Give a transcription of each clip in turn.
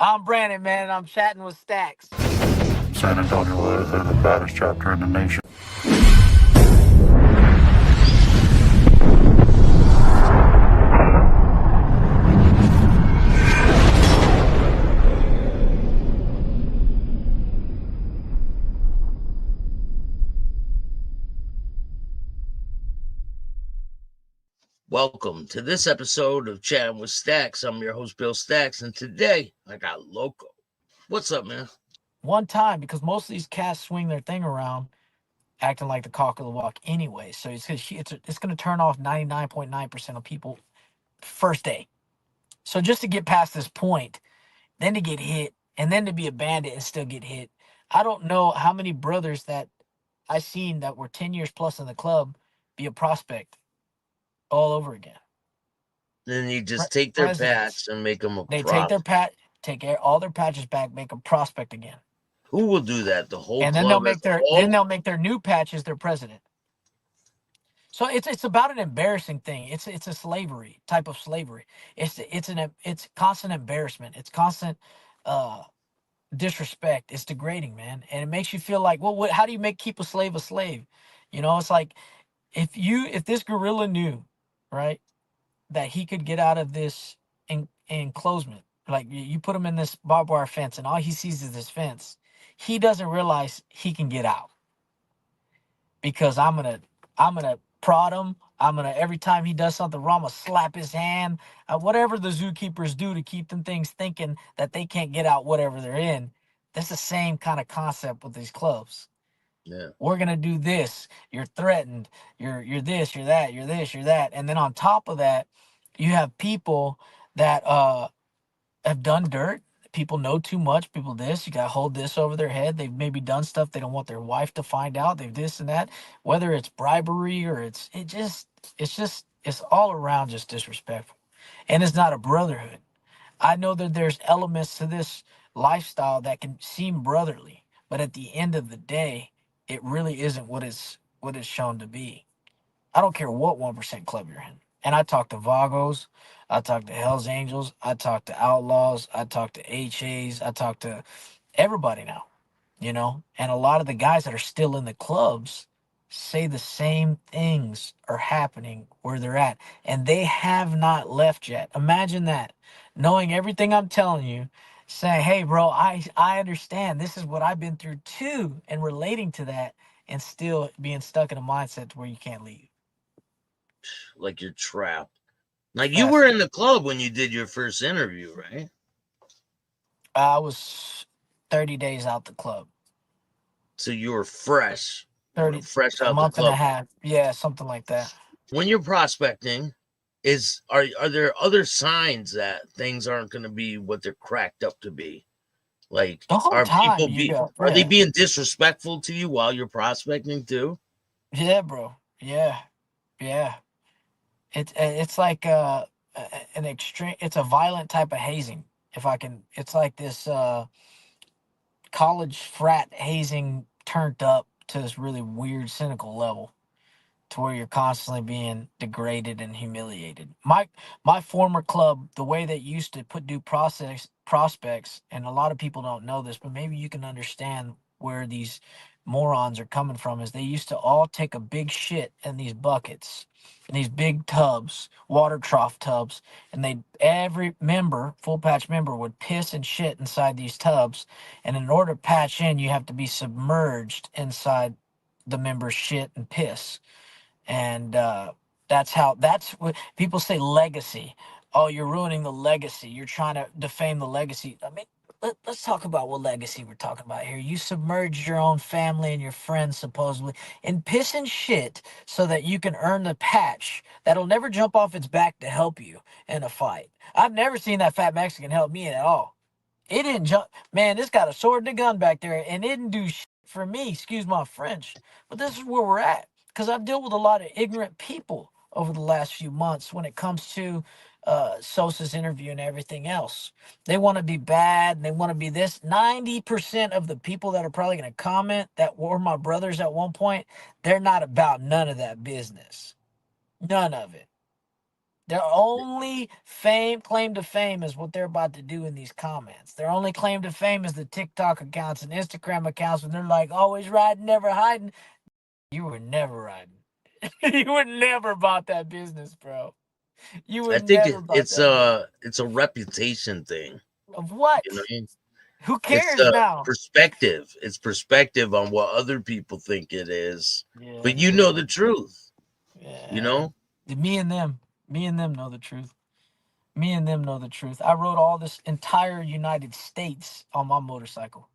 I'm Brandon, man, and I'm chatting with Stacks. San Antonio is the baddest chapter in the nation. Welcome to this episode of Chatting with Stacks. I'm your host, Bill Stacks, and today I got Loco. What's up, man? One time, because most of these cats swing their thing around acting like the cock of the walk anyway. So it's going to turn off 99.9% of people first day. So just to get past this point, then to get hit, and then to be a bandit and still get hit. I don't know how many brothers that I seen that were 10 years plus in the club be a prospect all over again. Then you just take their Presidents. patch and make them a They take prop. all their patches back, make them prospect again. Who will do that? The whole And then they'll club as make a their whole? new patches their president. So it's about an embarrassing thing. It's a slavery type of slavery. It's constant embarrassment. It's constant uh disrespect. It's degrading, man, and it makes you feel like, well, how do you keep a slave a slave? You know, it's like if this gorilla knew, right, that he could get out of this enclosement, like you put him in this barbed wire fence, and all he sees is this fence. He doesn't realize he can get out because I'm gonna prod him. I'm gonna every time he does something wrong, I'm gonna slap his hand. Whatever the zookeepers do to keep them things thinking that they can't get out, whatever they're in. That's the same kind of concept with these clubs. Yeah. We're gonna do this. You're threatened. You're this. You're that. You're this. You're that. And then on top of that, you have people that have done dirt. People know too much. People this. You gotta hold this over their head. They've maybe done stuff they don't want their wife to find out. They've this and that. Whether it's bribery or it's all around just disrespectful. And it's not a brotherhood. I know that there's elements to this lifestyle that can seem brotherly, but at the end of the day, it really isn't what it's shown to be. I don't care what 1% club you're in. And I talk to Vagos, I talk to Hells Angels, I talk to Outlaws, I talk to HAs, I talk to everybody now, And a lot of the guys that are still in the clubs say the same things are happening where they're at. And they have not left yet. Imagine that. Knowing everything I'm telling you, saying, hey, bro, I understand. This is what I've been through too, and relating to that and still being stuck in a mindset to where you can't leave. Like you're trapped. Like you That's were in the club when you did your first interview, right? I was 30 days out the club. So you were fresh, 30 fresh a out the month and a club. half. Yeah, something like that. When you're prospecting, are there other signs that things aren't going to be what they're cracked up to be? Like, The whole time you go, are they yeah. being disrespectful to you while you're prospecting too? Yeah, bro. Yeah. Yeah. It's like an extreme, it's a violent type of hazing. If I can, it's like this college frat hazing turned up to this really weird cynical level to where you're constantly being degraded and humiliated. My former club, the way they used to put due process prospects, and a lot of people don't know this, but maybe you can understand where these morons are coming from, is they used to all take a big shit in these buckets, in these big tubs, water trough tubs, and every member, full patch member, would piss and shit inside these tubs, and in order to patch in, you have to be submerged inside the member's shit and piss. And that's what people say, legacy. Oh, you're ruining the legacy, you're trying to defame the legacy. I mean, let's talk about what legacy we're talking about here. You submerged your own family and your friends supposedly in piss and shit so that you can earn the patch that'll never jump off its back to help you in a fight. I've never seen that fat Mexican help me at all. It didn't jump. Man, this got a sword and a gun back there, and it didn't do shit for me. Excuse my French, but this is where we're at. Because I've dealt with a lot of ignorant people over the last few months when it comes to Sosa's interview and everything else. They want to be bad and they want to be this. 90% of the people that are probably going to comment that were my brothers at one point, they're not about none of that business. None of it. Their only claim to fame is what they're about to do in these comments. Their only claim to fame is the TikTok accounts and Instagram accounts when they're like, always riding, never hiding. You were never riding. You would never bought that business, bro. You I would think never bought that business. it's a reputation thing. Of You what? know, Who it's cares now? perspective. It's perspective on what other people think it is, Yeah, but you know the truth. You yeah. know, Me and them. Me and them know the truth. Me and them know the truth. I rode all this entire United States on my motorcycle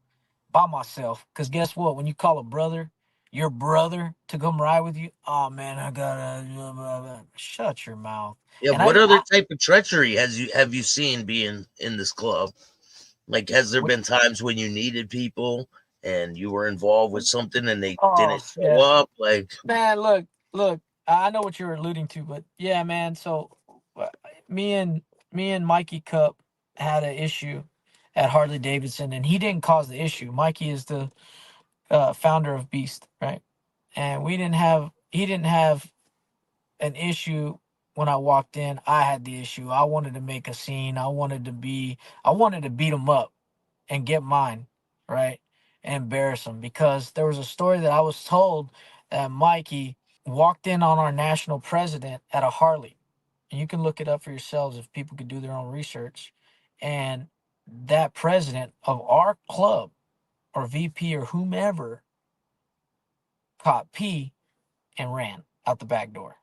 by myself. Cause guess what? When you call a brother, your brother to come ride with you, oh man, I gotta shut your mouth. yeah. And I What didn't. other type of treachery have you seen being in this club? Like, has there What? been times when you needed people and you were involved with something and they Oh didn't show yeah, up? Like, man. Look. I know what you're alluding to, but yeah, man. So uh, me and Mikey Cup had an issue at Harley Davidson, and he didn't cause the issue. Mikey is the founder of Beast, right? And he didn't have an issue when I walked in. I had the issue. I wanted to make a scene. I wanted to beat him up and get mine, right? And embarrass him because there was a story that I was told that Mikey walked in on our national president at a Harley. And you can look it up for yourselves if people could do their own research. And that president of our club or VP or whomever caught P and ran out the back door.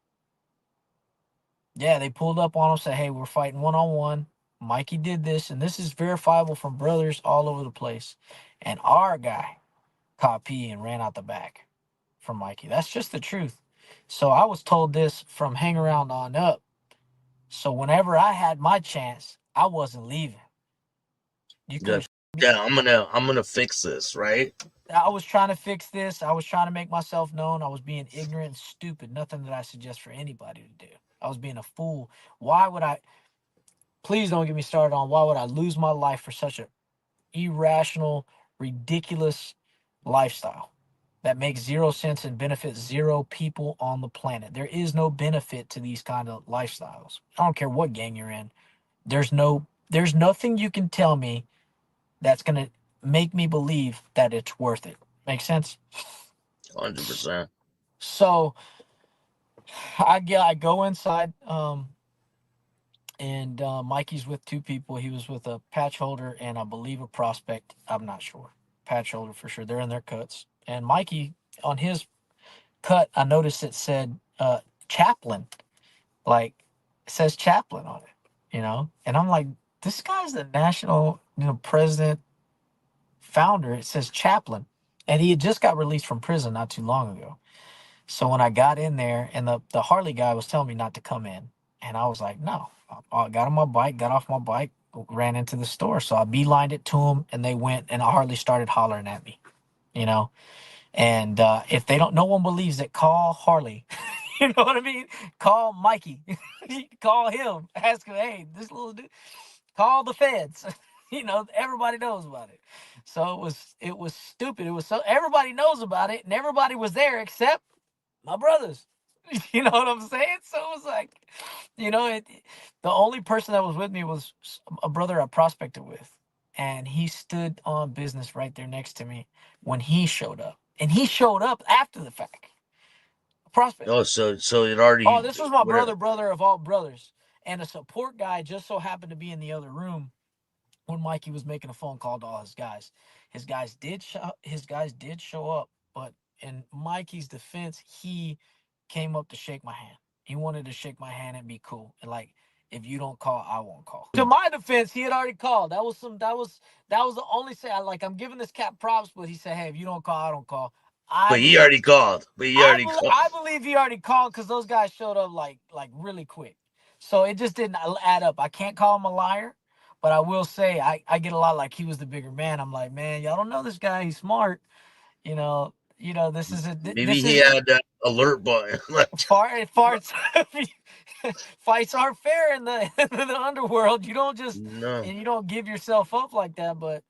Yeah, they pulled up on him, said, "Hey, we're fighting one on one. Mikey did this, and this is verifiable from brothers all over the place." And our guy caught P and ran out the back from Mikey. That's just the truth. So I was told this from hang around on up. So whenever I had my chance, I wasn't leaving. You could yeah, have me. yeah, I'm gonna fix this, right? I was trying to fix this. I was trying to make myself known. I was being ignorant and stupid. Nothing that I suggest for anybody to do. I was being a fool. Why would I? Please don't get me started on why would I lose my life for such a irrational, ridiculous lifestyle that makes zero sense and benefits zero people on the planet. There is no benefit to these kind of lifestyles. I don't care what gang you're in. There's nothing you can tell me that's gonna make me believe that it's worth it. Make sense? 100%. So I go inside, and Mikey's with two people. He was with a patch holder and I believe a prospect. I'm not sure. Patch holder for sure. They're in their cuts. And Mikey, on his cut, I noticed it said Chaplain. Like it says Chaplain on it, you know? And I'm like, this guy's the national, president, founder. It says Chaplain. And he had just got released from prison not too long ago. So when I got in there and the Harley guy was telling me not to come in, and I was like, no. I got on my bike, got off my bike, ran into the store. So I beelined it to him, and they went, and Harley started hollering at me, you know. And if they don't, no one believes it, call Harley. You know what I mean? Call Mikey. Call him. Ask him, hey, this little dude. Call the feds. Everybody knows about it. So it was stupid. It was so everybody knows about it, and everybody was there except my brothers. You know what I'm saying? So it was like, the only person that was with me was a brother I prospected with, and he stood on business right there next to me when he showed up, and he showed up after the fact. Prospect. Oh, so it Oh, already this was my whatever. brother of all brothers, and a support guy just so happened to be in the other room when Mikey was making a phone call to all his guys. His guys did show up, but in Mikey's defense, he came up to shake my hand. He wanted to shake my hand and be cool. And like, if you don't call, I won't call. To my defense, he had already called. That was the only say I'm giving this cat props, but he said, hey, if you don't call, I don't call. I But he believe already called. But he already called. I believe he already called because those guys showed up like really quick. So it just didn't add up. I can't call him a liar, but I will say I get a lot like he was the bigger man. I'm like, man, y'all don't know this guy. He's smart. This is Maybe he had that alert button. Like, farts. Fights aren't fair in the in the underworld. You don't just no. and you don't give yourself up like that. But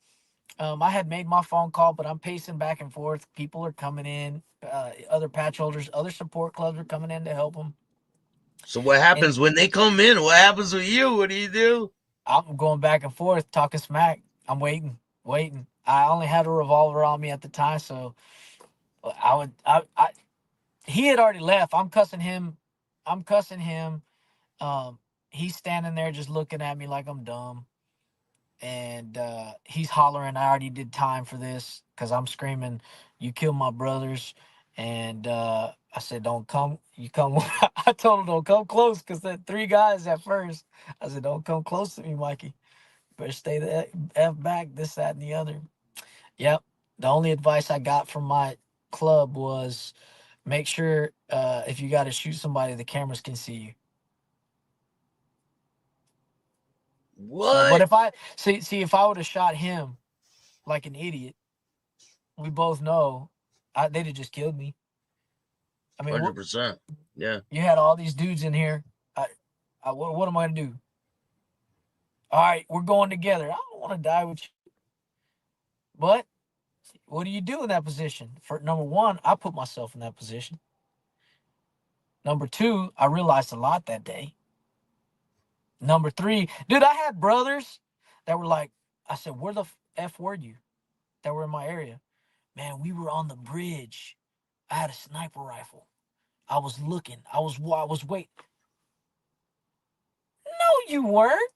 I had made my phone call, but I'm pacing back and forth. People are coming in. Other patch holders, other support clubs are coming in to help them. So what And happens when they come in? What happens with you? What do you do? I'm going back and forth, talking smack. I'm waiting. I only had a revolver on me at the time, so he had already left. I'm cussing him. Um, he's standing there just looking at me like I'm dumb. And he's hollering, I already did time for this, because I'm screaming, you killed my brothers. And I said, don't come. You come. I told him, don't come close, because that 3 guys at first. I said, don't come close to me, Mikey. Better stay the F back, this, that, and the other. Yep. The only advice I got from my club was make sure if you got to shoot somebody, the cameras can see you. So, but What? if I see if I would have shot him like an idiot, we both know they'd have just killed me. I mean, 100%. Yeah. you had all these dudes in here. What am I gonna do? All right, we're going together. I don't want to die with you. But what do you do in that position? For number one, I put myself in that position. Number two, I realized a lot that day. Number three, dude, I had brothers that were like, I said, where the F were you? That were in my area. Man, we were on the bridge. I had a sniper rifle. I was looking. I was waiting. No, you weren't.